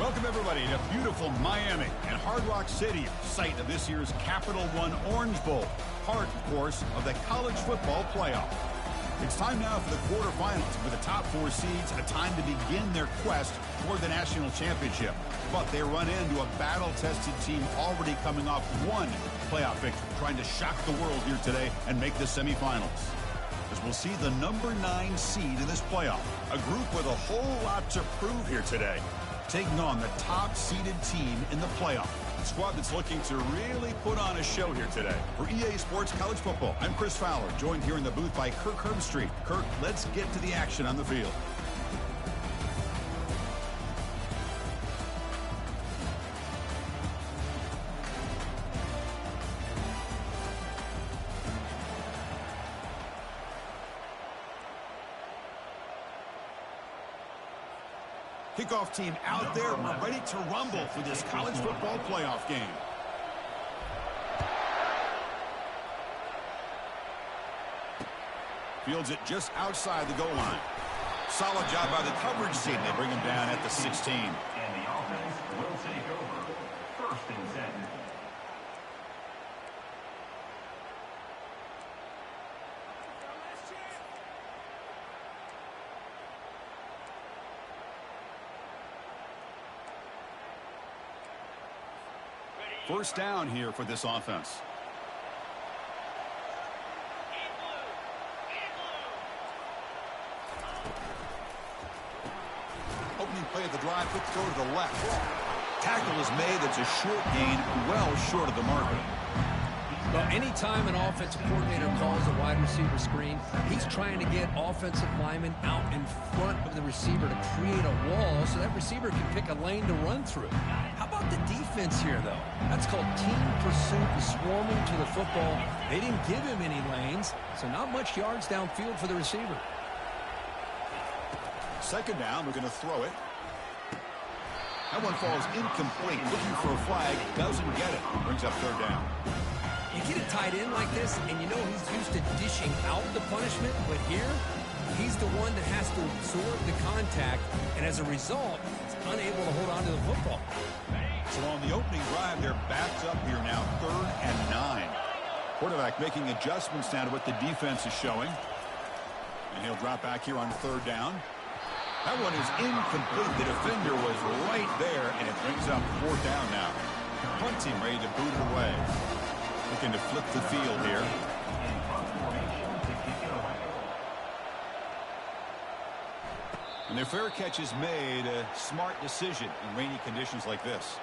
Welcome, everybody, to beautiful Miami and Hard Rock City, site of this year's Capital One Orange Bowl, part, of course, of the college football playoff. It's time now for the quarterfinals, with the top four seeds a time to begin their quest toward the national championship. But they run into a battle-tested team already coming off one playoff victory, trying to shock the world here today and make the semifinals. As we'll see the number 9 seed in this playoff, a group with a whole lot to prove here today, taking on the top-seeded team in the playoff. A squad that's looking to really put on a show here today. For EA Sports College Football, I'm Chris Fowler, joined here in the booth by Kirk Herbstreit. Kirk, let's get to the action on the field. Kickoff team out there, ready to rumble for this college football playoff game. Fields it just outside the goal line. Solid job by the coverage team. They bring him down at the 16. And the offense will take over. 1st and 10. First down here for this offense. Opening play of the drive, quick throw to the left. Tackle is made. That's a short gain, well short of the marker. Well, anytime an offensive coordinator calls a wide receiver screen, he's trying to get offensive linemen out in front of the receiver to create a wall so that receiver can pick a lane to run through. How about the defense here, though? That's called team pursuit and swarming to the football. They didn't give him any lanes, so not much yards downfield for the receiver. Second down, we're going to throw it. That one falls incomplete. Looking for a flag, doesn't get it. Brings up third down. You get a tight end like this, and you know he's used to dishing out the punishment, but here, he's the one that has to absorb the contact, and as a result, he's unable to hold on to the football. So on the opening drive, they're backed up here now, 3rd and 9. Quarterback making adjustments now to what the defense is showing. And he'll drop back here on 3rd down. That one is incomplete. The defender was right there, and it brings up 4th down now. Punt team ready to boot it away. Looking to flip the field here. And their fair catch is made, a smart decision in rainy conditions like this.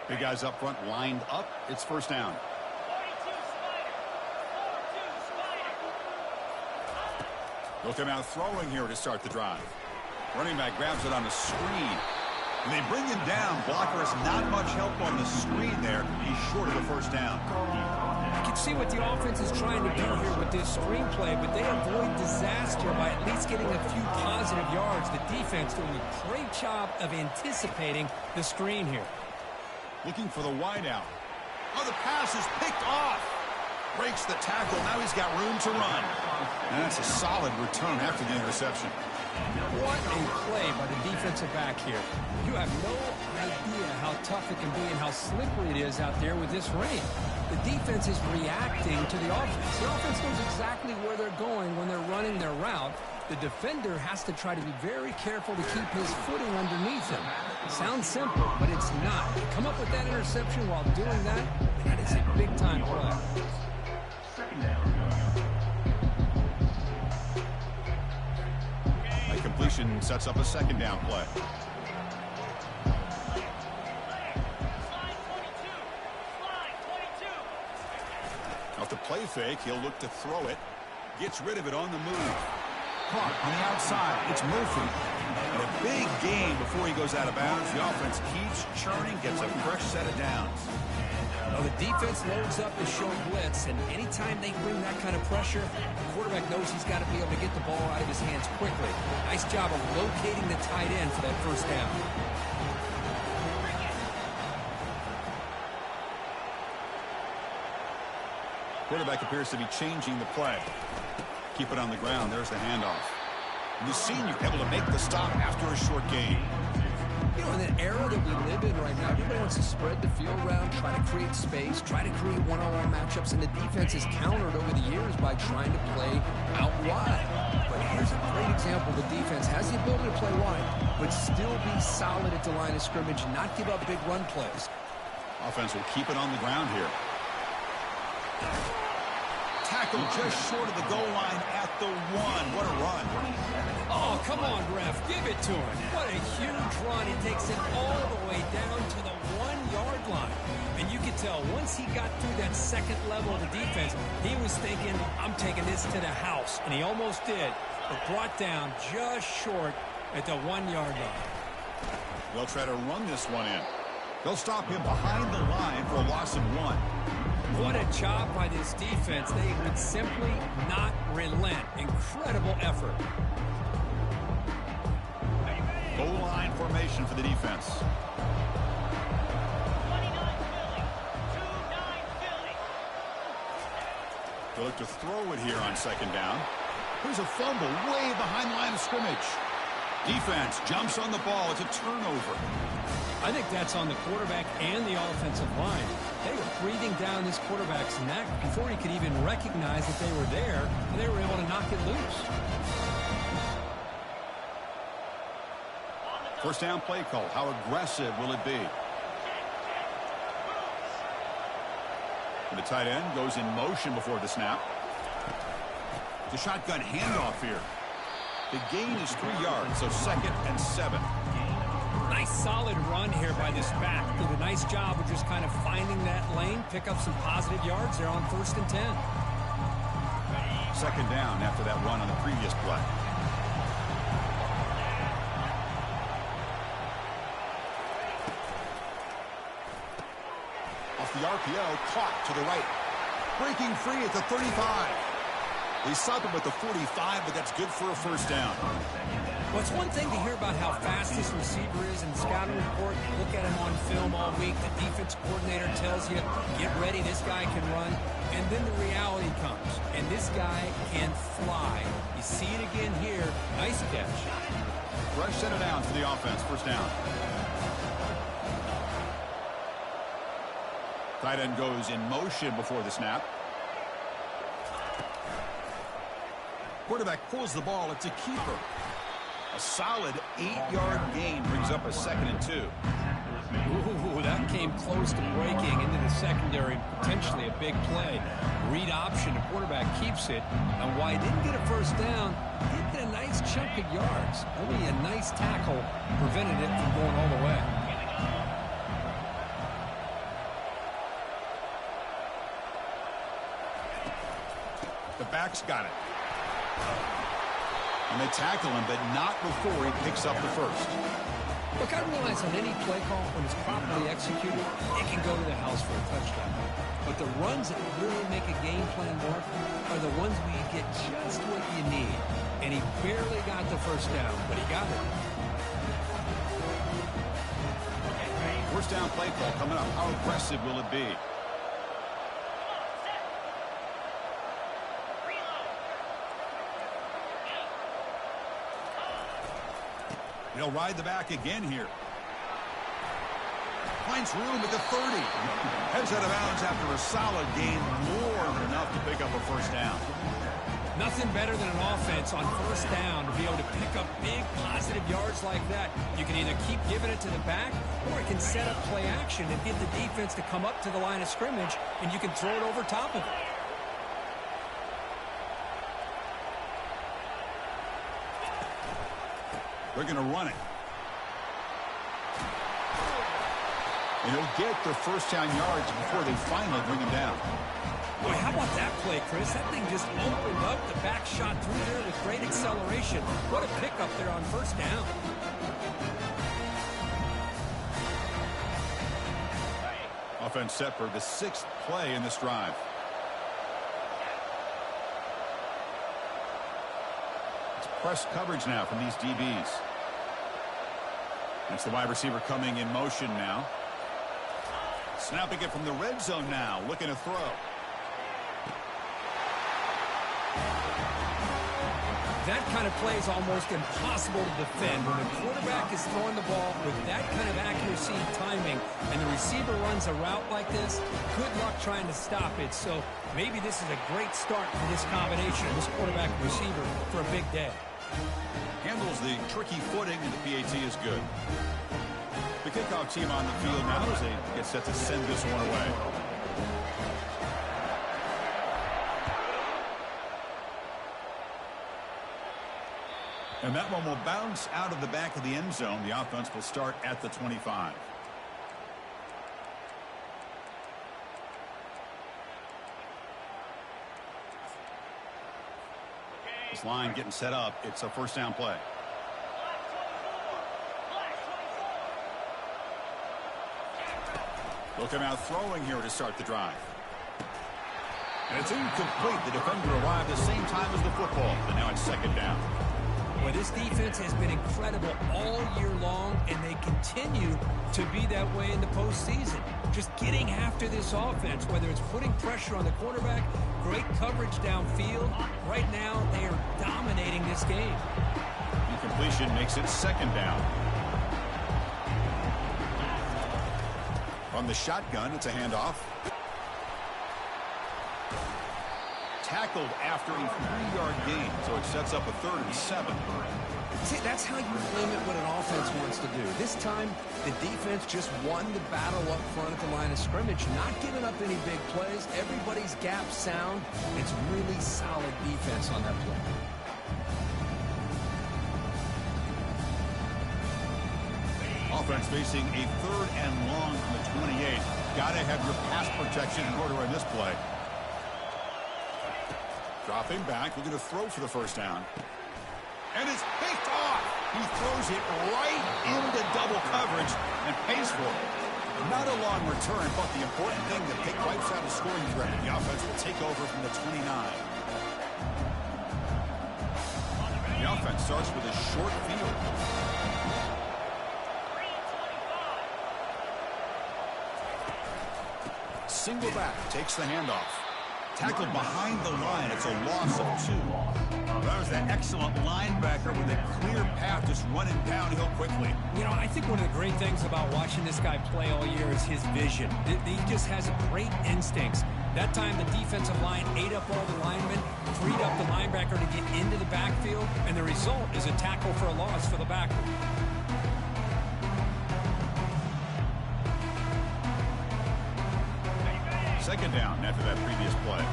Big guys up front lined up. It's first down. They'll come out throwing here to start the drive. Running back grabs it on the screen. And they bring him down. Blocker has not much help on the screen there. He's short of the first down. You can see what the offense is trying to do here with this screenplay, but they avoid disaster by at least getting a few positive yards. The defense doing a great job of anticipating the screen here. Looking for the wideout. Oh, the pass is picked off. Breaks the tackle. Now he's got room to run. And that's a solid return after the interception. What a play by the defensive back here. You have no idea how tough it can be and how slippery it is out there with this rain. The defense is reacting to the offense. The offense knows exactly where they're going when they're running their route. The defender has to try to be very careful to keep his footing underneath him. Sounds simple, but it's not. Come up with that interception while doing that, and that is a big-time play. A completion sets up a second down play. Off the play fake, he'll look to throw it. Gets rid of it on the move. Caught on the outside. It's Murphy. And a big gain before he goes out of bounds. The offense keeps churning, gets a fresh set of downs. Well, the defense loads up to show blitz, and anytime they bring that kind of pressure, the quarterback knows he's got to be able to get the ball out of his hands quickly. Nice job of locating the tight end for that first down. Quarterback appears to be changing the play. Keep it on the ground. There's the handoff. And the senior able to make the stop after a short gain. You know, in the era that we live in right now, everybody wants to spread the field around, try to create space, try to create one-on-one matchups, and the defense has countered over the years by trying to play out wide. But here's a great example. The defense has the ability to play wide, but still be solid at the line of scrimmage and not give up big run plays. Offense will keep it on the ground here. Tackle just short of the goal line at the 1. What a run. Oh, come on, ref. Give it to him. What a huge run. He takes it all the way down to the 1-yard line. And you can tell once he got through that second level of the defense, he was thinking, I'm taking this to the house. And he almost did, but brought down just short at the 1-yard line. They'll try to run this one in. They'll stop him behind the line for a loss of 1. What a job by this defense. They would simply not relent. Incredible effort. Goal line formation for the defense. 29 Philly. They'll look to throw it here on second down. Here's a fumble way behind the line of scrimmage. Defense jumps on the ball. It's a turnover. I think that's on the quarterback and the offensive line. They were breathing down this quarterback's neck before he could even recognize that they were there, and they were able to knock it loose. First down play call. How aggressive will it be? And the tight end goes in motion before the snap. The shotgun handoff here. The gain is 3 yards, so 2nd and 7. Nice solid run here by this back. Did a nice job of just kind of finding that lane, pick up some positive yards there on 1st and 10. Second down after that run on the previous play. Off the RPO, caught to the right. Breaking free at the 35. They stop him at the 45, but that's good for a first down. Well, it's one thing to hear about how fast this receiver is in the scouting report. You look at him on film all week. The defense coordinator tells you, get ready, this guy can run. And then the reality comes, and this guy can fly. You see it again here. Nice catch. Fresh set of downs for the offense. First down. Tight end goes in motion before the snap. Quarterback pulls the ball. It's a keeper. A solid 8-yard gain brings up a 2nd and 2. Ooh, that came close to breaking into the secondary. Potentially a big play. Read option. The quarterback keeps it. And while he didn't get a first down, he did get a nice chunk of yards. Only a nice tackle prevented it from going all the way. The back's got it. And they tackle him, but not before he picks up the first. Look, I realize on any play call, when it's properly executed, it can go to the house for a touchdown. But the runs that really make a game plan work are the ones where you get just what you need. And he barely got the first down, but he got it. First down play call coming up. How aggressive will it be? He'll ride the back again here. Finds room at the 30. Heads out of bounds after a solid gain, more than enough to pick up a first down. Nothing better than an offense on first down to be able to pick up big positive yards like that. You can either keep giving it to the back, or it can set up play action and get the defense to come up to the line of scrimmage, and you can throw it over top of it. They're going to run it. And he'll get the first down yards before they finally bring him down. Boy, how about that play, Chris? That thing just opened up. The back shot through there with great acceleration. What a pickup there on first down. Offense set for the 6th play in this drive. It's press coverage now from these DBs. That's the wide receiver coming in motion now. Snapping it from the red zone now, looking to throw. That kind of play is almost impossible to defend. When the quarterback is throwing the ball with that kind of accuracy and timing, and the receiver runs a route like this, good luck trying to stop it. So maybe this is a great start for this combination, this quarterback and receiver, for a big day. Handles the tricky footing, and the PAT is good. The kickoff team on the field now as they get set to send this one away. And that one will bounce out of the back of the end zone. The offense will start at the 25. This line getting set up. It's a first down play. They'll come out throwing here to start the drive. And it's incomplete. The defender arrived the same time as the football. And now it's second down. Well, this defense has been incredible all year long, and they continue to be that way in the postseason. Just getting after this offense, whether it's putting pressure on the quarterback, great coverage downfield. Right now, they are dominating this game. Incompletion makes it second down. From the shotgun, it's a handoff. Tackled after a 3-yard gain, so it sets up a 3rd and 7. See, that's how you limit what an offense wants to do. This time, the defense just won the battle up front at the line of scrimmage, not giving up any big plays. Everybody's gap sound. It's really solid defense on that play. Offense facing a 3rd and long from the 28. Got to have your pass protection in order on this play. Dropping back, looking to throw for the first down. And it's picked off. He throws it right into double coverage and pays for it. Not a long return, but the important thing that Pick wipes out a scoring threat. The offense will take over from the 29. The offense starts with a short field. Single back, takes the handoff. Tackled behind the line. It's a loss of 2. That was an excellent linebacker with a clear path, just running downhill quickly. You know, I think one of the great things about watching this guy play all year is his vision. He just has great instincts. That time, the defensive line ate up all the linemen, freed up the linebacker to get into the backfield, and the result is a tackle for a loss for the backer. Second down after that previous play.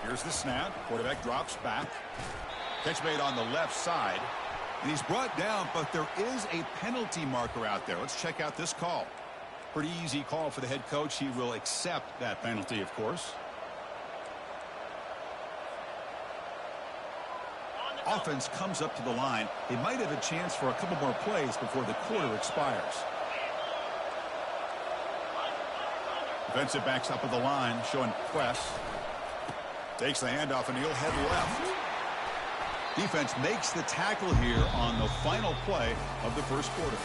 Here's the snap. Quarterback drops back. Catch made on the left side. And he's brought down, but there is a penalty marker out there. Let's check out this call. Pretty easy call for the head coach. He will accept that penalty, of course. Offense comes up to the line. They might have a chance for a couple more plays before the quarter expires. Defensive backs up at the line, showing press. Takes the handoff, and he'll head left. Defense makes the tackle here on the final play of the first quarter.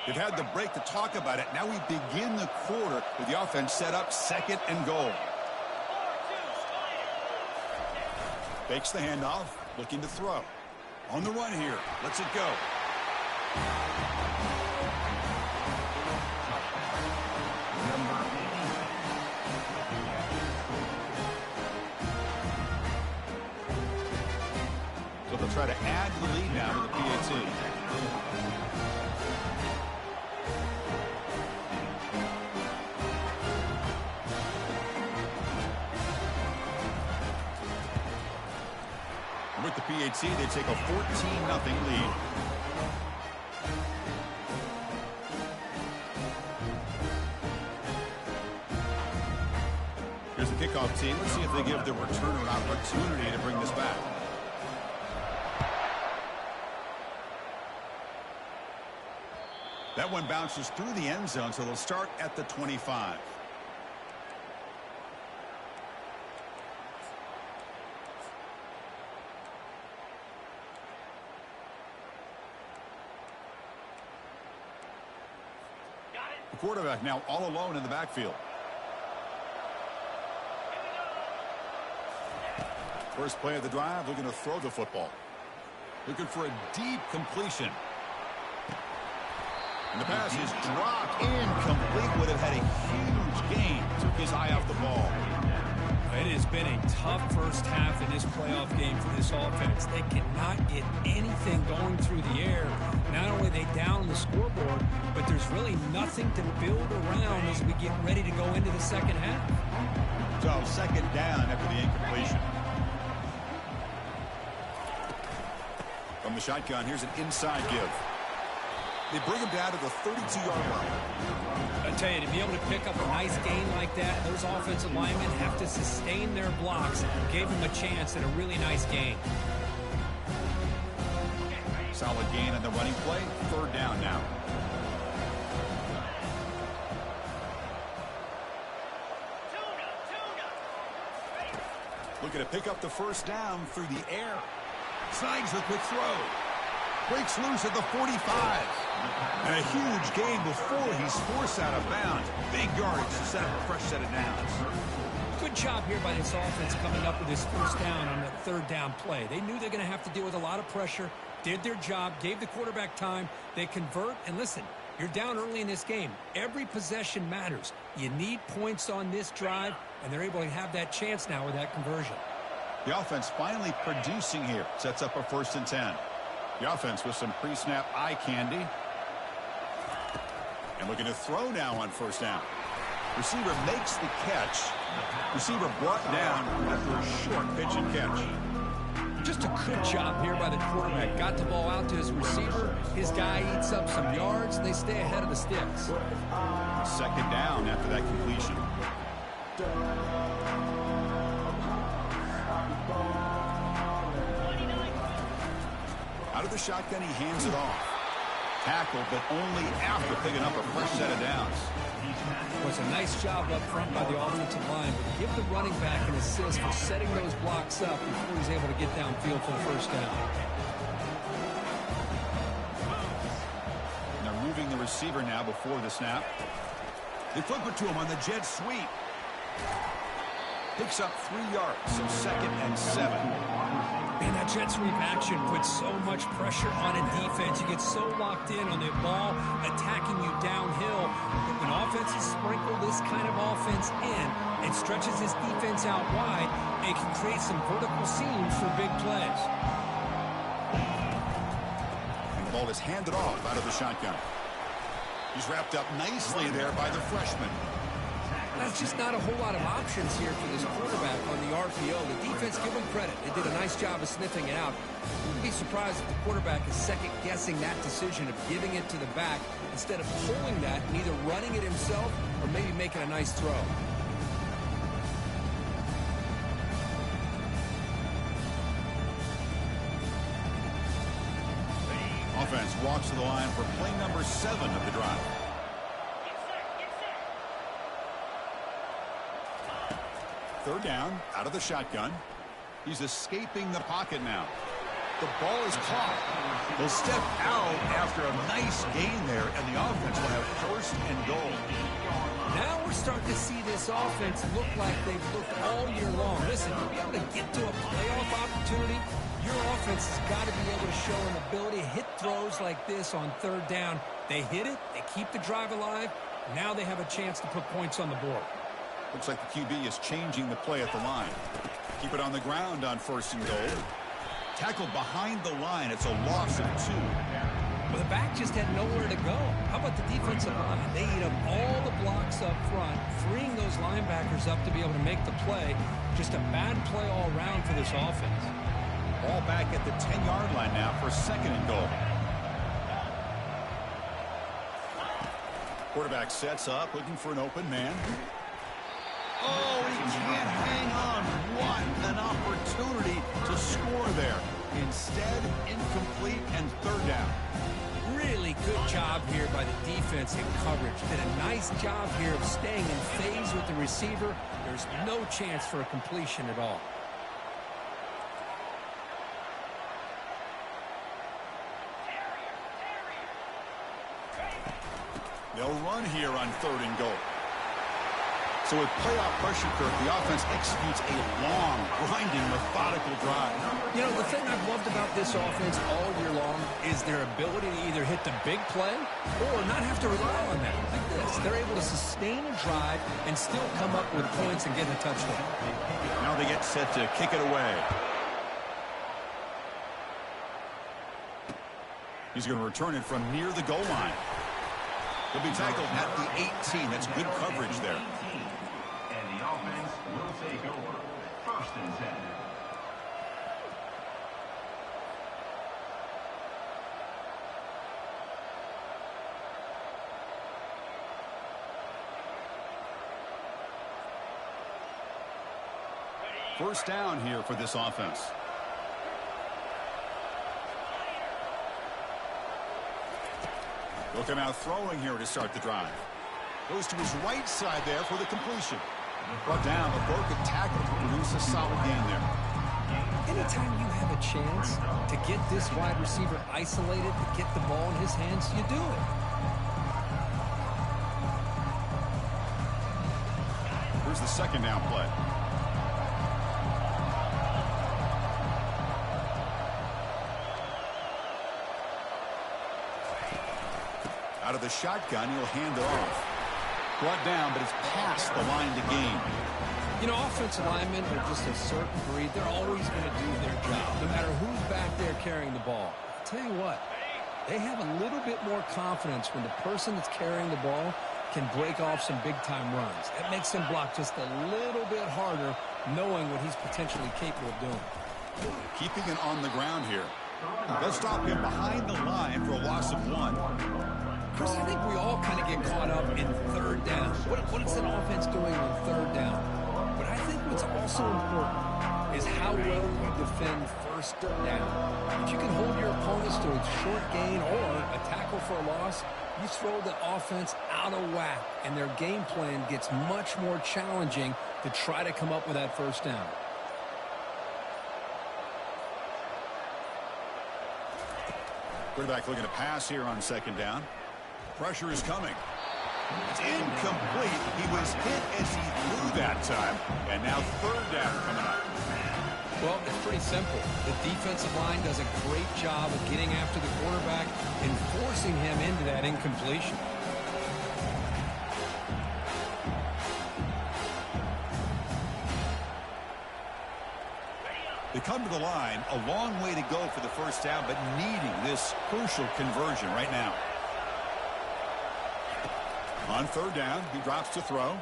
They've had the break to talk about it. Now we begin the quarter with the offense set up, 2nd and goal. Fakes the handoff, looking to throw. On the run here. Lets it go. So they'll try to add the lead now to the PAT. with the PAT, they take a 14-0 lead. Here's the kickoff team. Let's see if they give the returner an opportunity to bring this back. That one bounces through the end zone, so they'll start at the 25. The quarterback now all alone in the backfield. First play of the drive, looking to throw the football. Looking for a deep completion. And the pass is dropped, incomplete. Would have had a huge gain. Took his eye off the ball. It has been a tough first half in this playoff game for this offense. They cannot get anything going through the air. Not only are they down on the scoreboard, but there's really nothing to build around as we get ready to go into the second half. So second down after the incompletion. From the shotgun, here's an inside give. They bring him down to the 32-yard line. I tell you, to be able to pick up a nice gain like that, those offensive linemen have to sustain their blocks. Gave him a chance at a really nice gain. Solid gain on the running play. Third down now. Looking to pick up the first down through the air. Snags the quick throw. Breaks loose at the 45. And a huge gain before he's forced out of bounds. Big yardage to set up a fresh set of downs. Good job here by this offense coming up with this first down on that third down play. They knew they're going to have to deal with a lot of pressure, did their job, gave the quarterback time. They convert, and listen, you're down early in this game. Every possession matters. You need points on this drive, and they're able to have that chance now with that conversion. The offense finally producing here. Sets up a 1st and 10. The offense with some pre-snap eye candy. And looking to throw now on first down. Receiver makes the catch. Receiver brought down after a short pitch and catch. Just a good job here by the quarterback. Got the ball out to his receiver. His guy eats up some yards. They stay ahead of the sticks. Second down after that completion. Out of the shotgun, he hands it off. Tackle, but only after picking up a fresh set of downs. It was a nice job up front by the offensive line, but give the running back an assist for setting those blocks up before he's able to get downfield for the first down. And they're moving the receiver now before the snap. They flip it to him on the jet sweep. Picks up 3 yards, so 2nd and 7. Man, that jet sweep action puts so much pressure on a defense. You get so locked in on the ball attacking you downhill. But when offenses sprinkle this kind of offense in, it stretches this defense out wide. It can create some vertical seams for big plays. And the ball is handed off out of the shotgun. He's wrapped up nicely there by the freshman. That's just not a whole lot of options here for this quarterback on the RPO. The defense, give them credit. They did a nice job of sniffing it out. I wouldn't be surprised if the quarterback is second-guessing that decision of giving it to the back instead of pulling that and either running it himself or maybe making a nice throw. Offense walks to the line for play number 7 of the drive. Third down, out of the shotgun. He's escaping the pocket now. The ball is caught. They'll step out after a nice gain there, and the offense will have 1st and goal. Now we're starting to see this offense look like they've looked all year long. Listen, to be able to get to a playoff opportunity, your offense has got to be able to show an ability to hit throws like this on third down. They hit it, they keep the drive alive. Now they have a chance to put points on the board. Looks like the QB is changing the play at the line. Keep it on the ground on 1st and goal. Tackled behind the line. It's a loss of 2. Well, the back just had nowhere to go. How about the defensive line? They eat up all the blocks up front, freeing those linebackers up to be able to make the play. Just a bad play all around for this offense. Ball back at the 10-yard line now for 2nd and goal. Quarterback sets up, looking for an open man. Oh, he can't hang on. What an opportunity to score there. Instead, incomplete and 3rd down. Really good job here by the defense in coverage. Did a nice job here of staying in phase with the receiver. There's no chance for a completion at all. They'll run here on 3rd and goal. So with playoff pressure, Kirk, the offense executes a long, grinding, methodical drive. You know, the thing I've loved about this offense all year long is their ability to either hit the big play or not have to rely on that. Like this. They're able to sustain a drive and still come up with points and get a touchdown. Now they get set to kick it away. He's going to return it from near the goal line. He'll be tackled at the 18. That's good coverage there. And the offense will take over. 1st and 10. First down here for this offense. He'll come out throwing here to start the drive. Goes to his right side there for the completion. Brought down, a broken tackle to produce a solid gain there. Anytime you have a chance to get this wide receiver isolated, to get the ball in his hands, you do it. Here's the 2nd down play. Out of the shotgun, he'll hand it off. Brought down, but it's past the line to gain. You know, offensive linemen are just a certain breed. They're always going to do their job, no matter who's back there carrying the ball. I'll tell you what, they have a little bit more confidence when the person that's carrying the ball can break off some big-time runs. That makes him block just a little bit harder, knowing what he's potentially capable of doing. Keeping it on the ground here. They'll stop him behind the line for a loss of 1. Chris, I think we all kind of get caught up in 3rd down. What is an offense doing on 3rd down? But I think what's also important is how well you defend 1st down. If you can hold your opponents to a short gain or a tackle for a loss, you throw the offense out of whack, and their game plan gets much more challenging to try to come up with that 1st down. Quarterback looking to pass here on 2nd down. Pressure is coming. It's incomplete. He was hit as he threw that time. And now 3rd down coming up. Well, it's pretty simple. The defensive line does a great job of getting after the quarterback and forcing him into that incompletion. They come to the line, a long way to go for the 1st down, but needing this crucial conversion right now. On 3rd down, he drops to throw.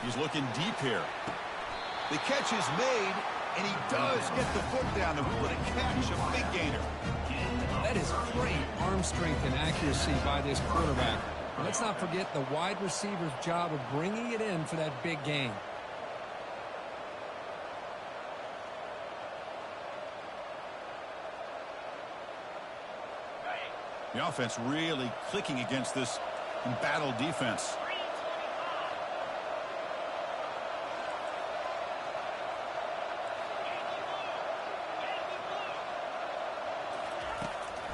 He's looking deep here. The catch is made, and he does get the foot down to able to catch a big gainer. That is great arm strength and accuracy by this quarterback. Let's not forget the wide receiver's job of bringing it in for that big gain. The offense really clicking against this embattled defense.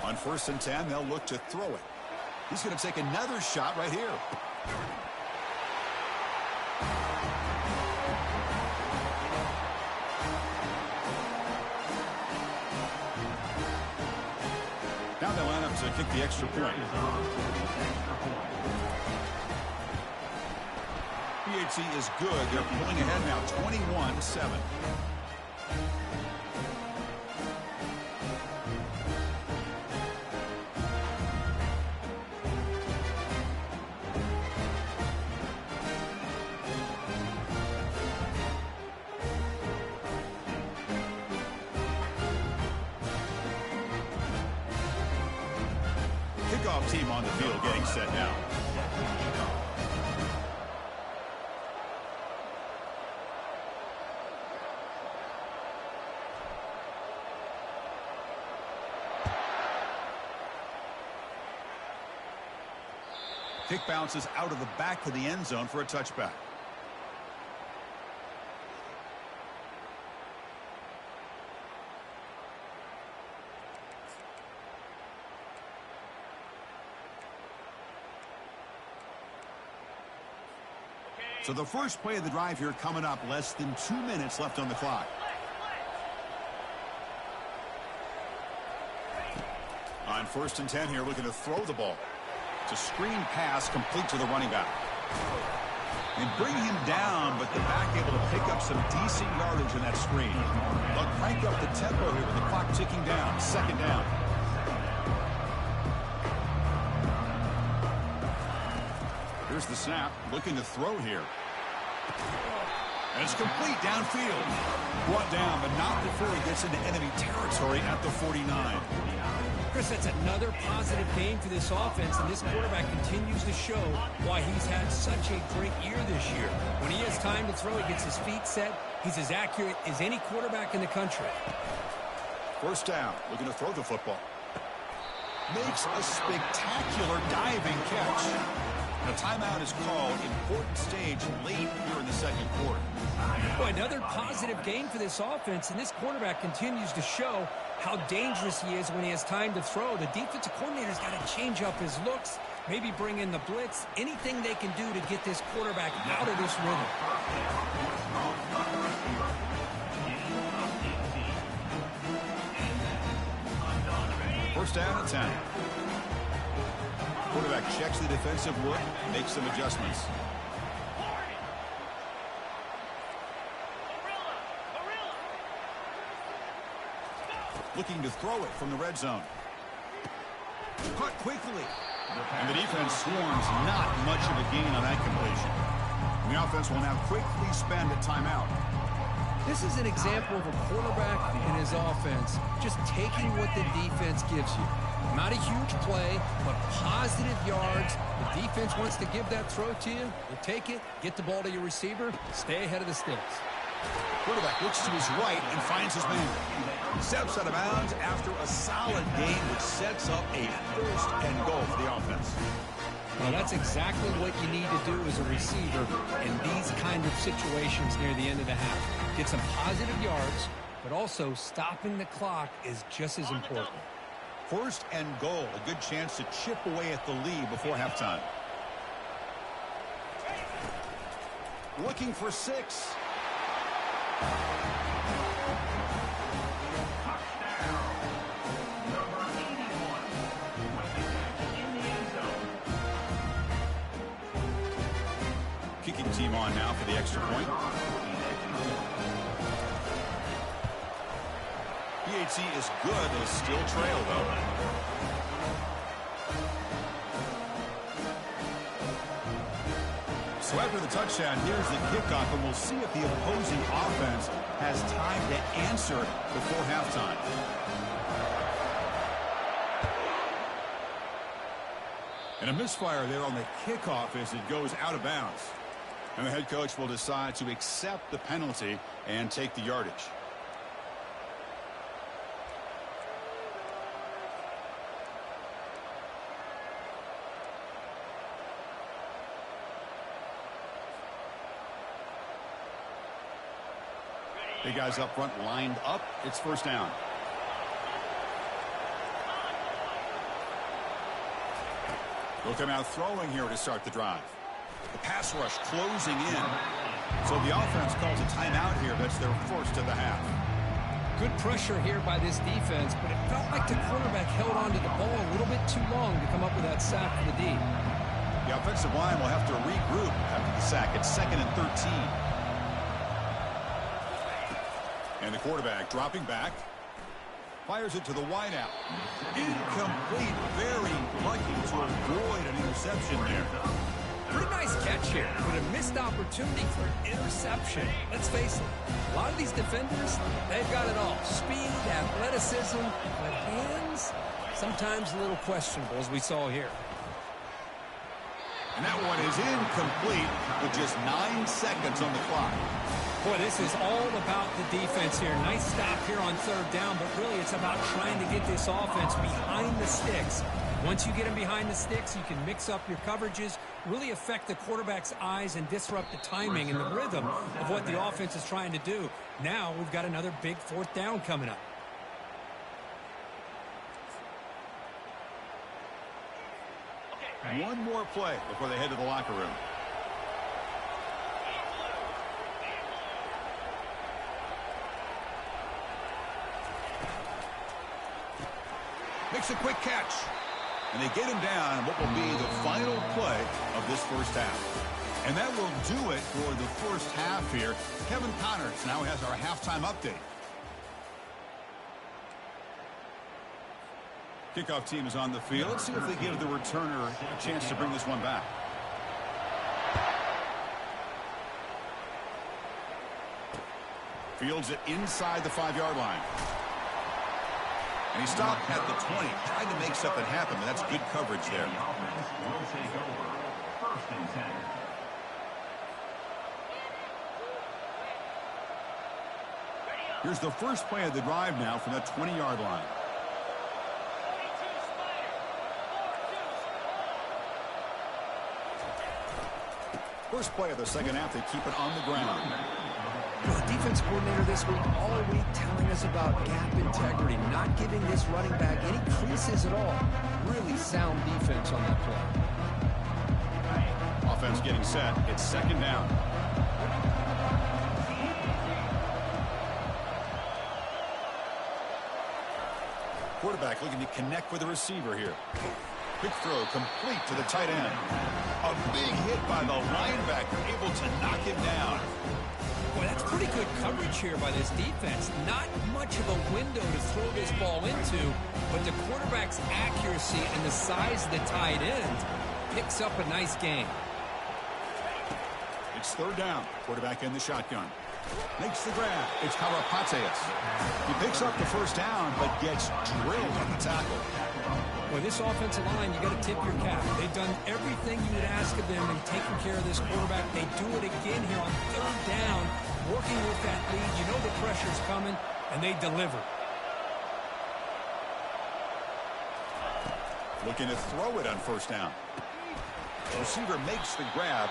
On 1st and 10, they'll look to throw it. He's going to take another shot right here. Now they line up to kick the extra point. PHC is good. They're pulling ahead now, 21-7. kickoff team on the field getting set now. Kick bounces out of the back of the end zone for a touchback. So the first play of the drive here coming up, less than 2 minutes left on the clock. On 1st and 10 here, looking to throw the ball. It's a screen pass complete to the running back. And bring him down, but the back able to pick up some decent yardage in that screen. They'll crank up the tempo here with the clock ticking down. 2nd down. Here's the snap, looking to throw here. And it's complete downfield. Brought down, but not before he gets into enemy territory at the 49. Chris, that's another positive game for this offense, and this quarterback continues to show why he's had such a great year this year. When he has time to throw, he gets his feet set. He's as accurate as any quarterback in the country. 1st down, looking to throw the football. Makes a spectacular diving catch. A timeout is called. Important stage late here in the 2nd quarter. Boy, another positive game for this offense, and this quarterback continues to show how dangerous he is when he has time to throw. The defensive coordinator's got to change up his looks, maybe bring in the blitz, anything they can do to get this quarterback out of this rhythm. 1st down and 10. Quarterback checks the defensive look, makes some adjustments. Looking to throw it from the red zone. Caught quickly. And the defense swarms, not much of a gain on that completion. And the offense will now quickly spend a timeout. This is an example of a quarterback and his offense just taking what the defense gives you. Not a huge play, but positive yards. The defense wants to give that throw to you. You take it, get the ball to your receiver, stay ahead of the sticks. Quarterback looks to his right and finds his man. Steps out of bounds after a solid game, which sets up a 1st and goal for the offense. Well, that's exactly what you need to do as a receiver in these kind of situations near the end of the half. Get some positive yards, but also stopping the clock is just as important. 1st and goal, a good chance to chip away at the lead before halftime. Looking for 6. Kicking team on now for the extra point. PAT is good. They'll still trail, though. So after the touchdown, here's the kickoff, and we'll see if the opposing offense has time to answer before halftime. And a misfire there on the kickoff as it goes out of bounds. And the head coach will decide to accept the penalty and take the yardage. Big guys up front lined up. It's 1st down. They'll come out throwing here to start the drive. The pass rush closing in. So the offense calls a timeout here. That's their 1st of the half. Good pressure here by this defense, but it felt like the quarterback held onto the ball a little bit too long to come up with that sack for the D. The offensive line will have to regroup after the sack. It's 2nd and 13. And the quarterback dropping back. Fires it to the wideout. Incomplete. Very lucky to avoid an interception there. Pretty nice catch here, but a missed opportunity for an interception. Let's face it, a lot of these defenders, they've got it all. Speed, athleticism, but hands, sometimes a little questionable, as we saw here. And that one is incomplete with just 9 seconds on the clock. Boy, this is all about the defense here. Nice stop here on third down, but really it's about trying to get this offense behind the sticks. Once you get them behind the sticks, you can mix up your coverages, really affect the quarterback's eyes and disrupt the timing and the rhythm of what the offense is trying to do. Now we've got another big fourth down coming up. One more play before they head to the locker room. Makes a quick catch. And they get him down on what will be the final play of this first half. And that will do it for the first half here. Kevin Connors now has our halftime update. Kickoff team is on the field. Let's see if they give the returner a chance to bring this one back. Fields it inside the 5-yard line. And he stopped at the 20, trying to make something happen, but that's good coverage there. The offense will take over. First and 10. Here's the first play of the drive now from that 20-yard line. First play of the second half, they keep it on the ground. The defense coordinator this week all week telling us about gap integrity, not giving this running back any creases at all. Really sound defense on that play. Offense getting set. It's second down. Quarterback looking to connect with the receiver here. Quick throw complete to the tight end. A big hit by the linebacker, able to knock him down. Boy, that's pretty good coverage here by this defense. Not much of a window to throw this ball into, but the quarterback's accuracy and the size of the tight end picks up a nice game. It's third down. Quarterback in the shotgun. Makes the grab. It's Karapateas. He picks up the first down, but gets drilled on the tackle. Well, this offensive line, you got to tip your cap. They've done everything you would ask of them in taking care of this quarterback. They do it again here on third down, working with that lead. You know the pressure's coming, and they deliver. Looking to throw it on first down. The receiver makes the grab.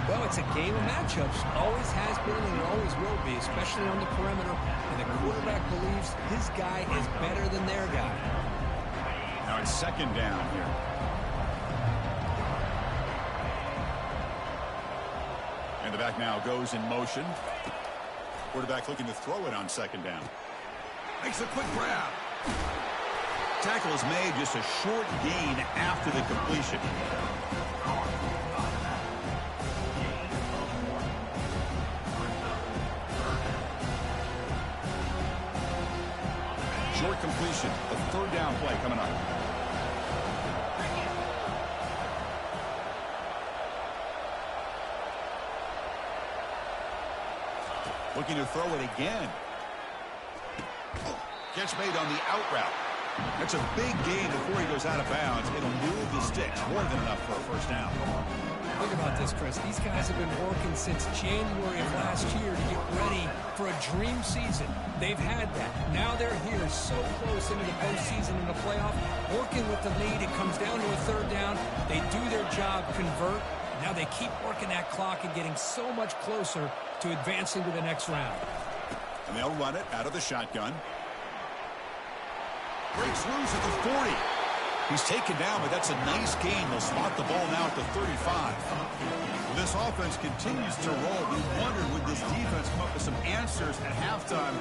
Well, it's a game of matchups. Always has been and always will be, especially on the perimeter. And the quarterback believes his guy is better than their guy. Now it's second down here. And the back now goes in motion. Quarterback looking to throw it on second down. Makes a quick grab. Tackle is made, just a short gain after the completion. Short completion, the third down play coming up. Looking to throw it again. Catch made on the out route. That's a big gain before he goes out of bounds. It'll move the sticks, more than enough for a first down. Think about this, Chris. These guys have been working since January of last year to get ready for a dream season. They've had that. Now they're here so close into the postseason and the playoff, working with the lead. It comes down to a third down. They do their job, convert. Now they keep working that clock and getting so much closer to advancing to the next round. And they'll run it out of the shotgun. Breaks loose at the 40. He's taken down, but that's a nice gain. They'll spot the ball now at the 35. Well, this offense continues to roll. We wondered, would this defense come up with some answers at halftime?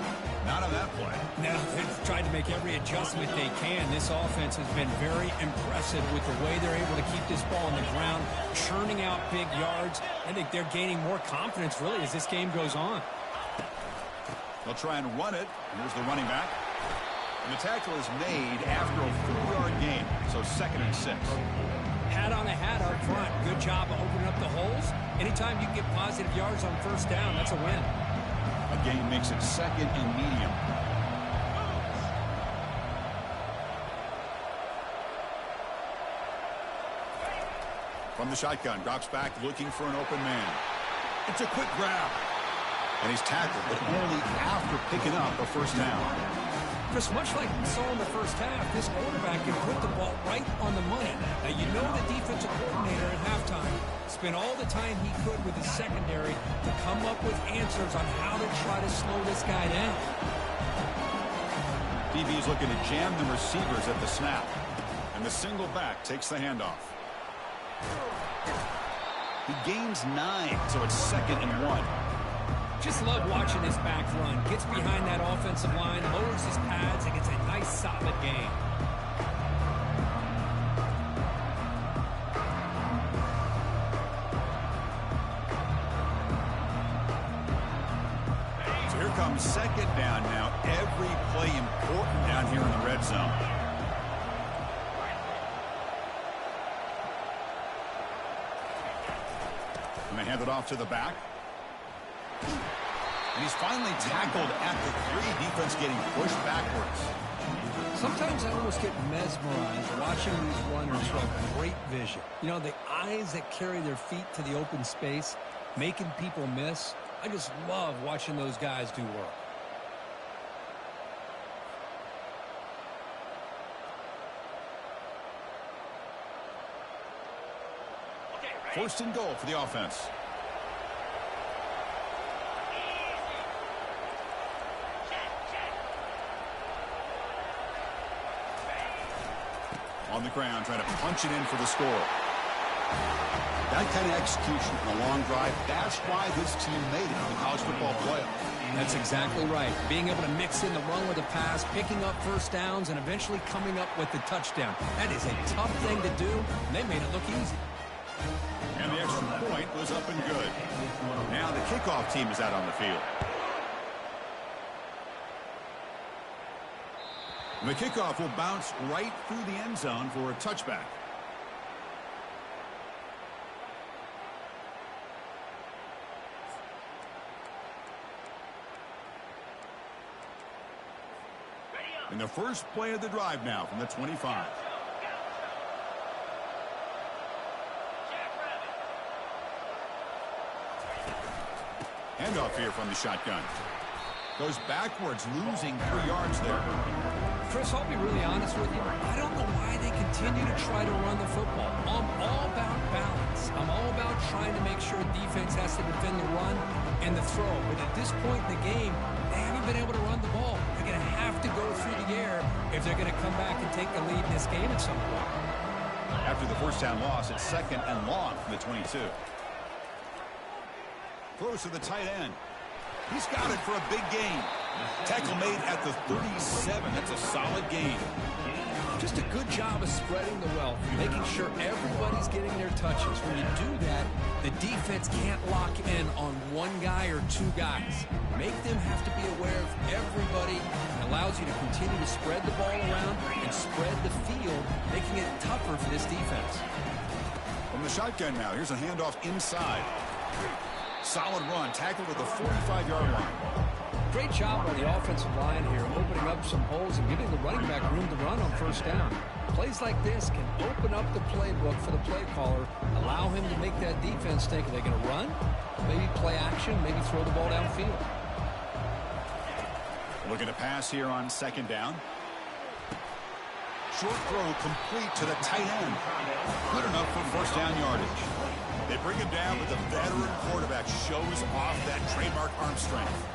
Not on that play. Now, they've tried to make every adjustment they can. This offense has been very impressive with the way they're able to keep this ball on the ground, churning out big yards. I think they're gaining more confidence, really, as this game goes on. They'll try and run it. And here's the running back. And the tackle is made after a 4-yard gain, so 2nd and 6. Hat on a hat up front. Good job of opening up the holes. Anytime you get positive yards on first down, that's a win. A gain makes it 2nd and medium. From the shotgun, drops back looking for an open man. It's a quick grab. And he's tackled, but only after picking up a first down. Just much like we saw in the first half, this quarterback can put the ball right on the money. Now, you know the defensive coordinator at halftime spent all the time he could with his secondary to come up with answers on how to try to slow this guy down. DB is looking to jam the receivers at the snap. And the single back takes the handoff. He gains 9, so it's 2nd and 1. Just love watching this back run. Gets behind that offensive line, lowers his pads, and gets a nice solid gain. So here comes 2nd down now. Every play important down here in the red zone. And they hand it off to the back. And he's finally tackled at the 3. Defense getting pushed backwards. Sometimes I almost get mesmerized watching these runners who have great vision. You know, the eyes that carry their feet to the open space, making people miss. I just love watching those guys do work. First and goal for the offense. On the ground, trying to punch it in for the score. That kind of execution on a long drive, that's why this team made it in the college football playoff. That's exactly right. Being able to mix in the run with the pass, picking up first downs, and eventually coming up with the touchdown. That is a tough thing to do. They made it look easy. And the extra point was up and good. Now the kickoff team is out on the field. And the kickoff will bounce right through the end zone for a touchback. And the first play of the drive now from the 25. Handoff here from the shotgun. Goes backwards, losing 3 yards there. Chris, I'll be really honest with you. I don't know why they continue to try to run the football. I'm all about balance. I'm all about trying to make sure defense has to defend the run and the throw. But at this point in the game, they haven't been able to run the ball. They're going to have to go through the air if they're going to come back and take the lead in this game at some point. After the first down loss, it's 2nd and long from the 22. Throws to the tight end. He's got it for a big gain. Tackle made at the 37. That's a solid gain. Just a good job of spreading the wealth, making sure everybody's getting their touches. When you do that, the defense can't lock in on one guy or 2 guys. Make them have to be aware of everybody. It allows you to continue to spread the ball around and spread the field, making it tougher for this defense. From the shotgun now, here's a handoff inside. Solid run, tackled at the 45-yard line. Great job by the offensive line here, opening up some holes and giving the running back room to run on first down. Plays like this can open up the playbook for the play caller, allow him to make that defense think, are they going to run? Maybe play action, maybe throw the ball downfield. Looking to pass here on 2nd down. Short throw complete to the tight end. Good enough for first down yardage. They bring him down, but the veteran quarterback shows off that trademark arm strength.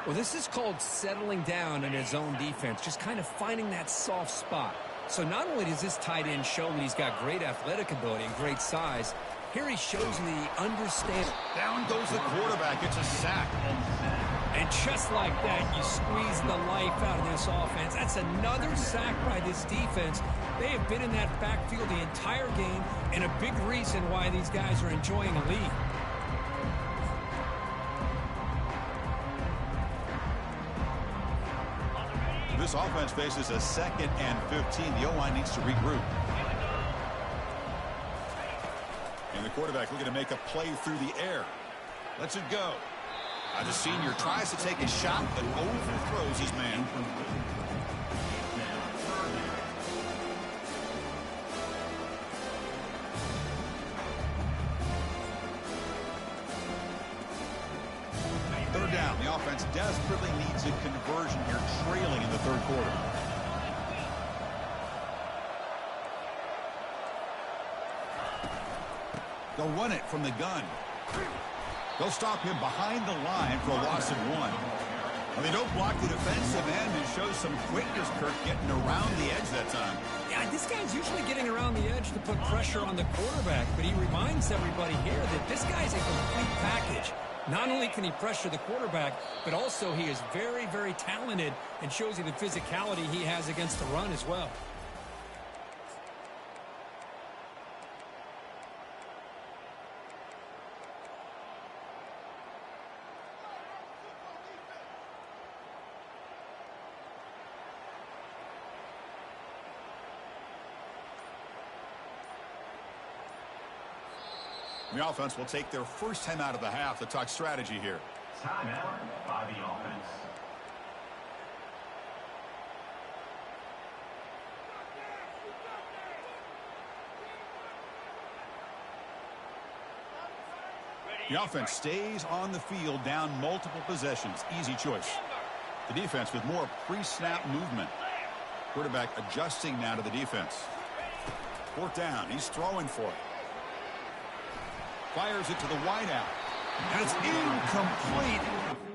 Well, this is called settling down in his own defense, just kind of finding that soft spot. So not only does this tight end show that he's got great athletic ability and great size, here he shows that he understands. Down goes the quarterback. It's a sack. And just like that, you squeeze the life out of this offense. That's another sack by this defense. They have been in that backfield the entire game, and a big reason why these guys are enjoying a lead. This offense faces a 2nd and 15. The O-line needs to regroup. And the quarterback looking to make a play through the air. Lets it go. The senior tries to take a shot, but overthrows his man. offense desperately needs a conversion here, trailing in the third quarter. They'll run it from the gun. They'll stop him behind the line for a loss of 1. And they don't block the defensive end and show some quickness, Kirk, getting around the edge that time. Yeah, this guy's usually getting around the edge to put pressure on the quarterback, but he reminds everybody here that this guy's a complete package. Not only can he pressure the quarterback, but also he is very, very talented and shows you the physicality he has against the run as well. The offense will take their first time out of the half to talk strategy here. Timeout by the offense. The offense stays on the field down multiple possessions. Easy choice. The defense with more pre-snap movement. Quarterback adjusting now to the defense. Fourth down. He's throwing for it. Fires it to the wideout. And it's incomplete.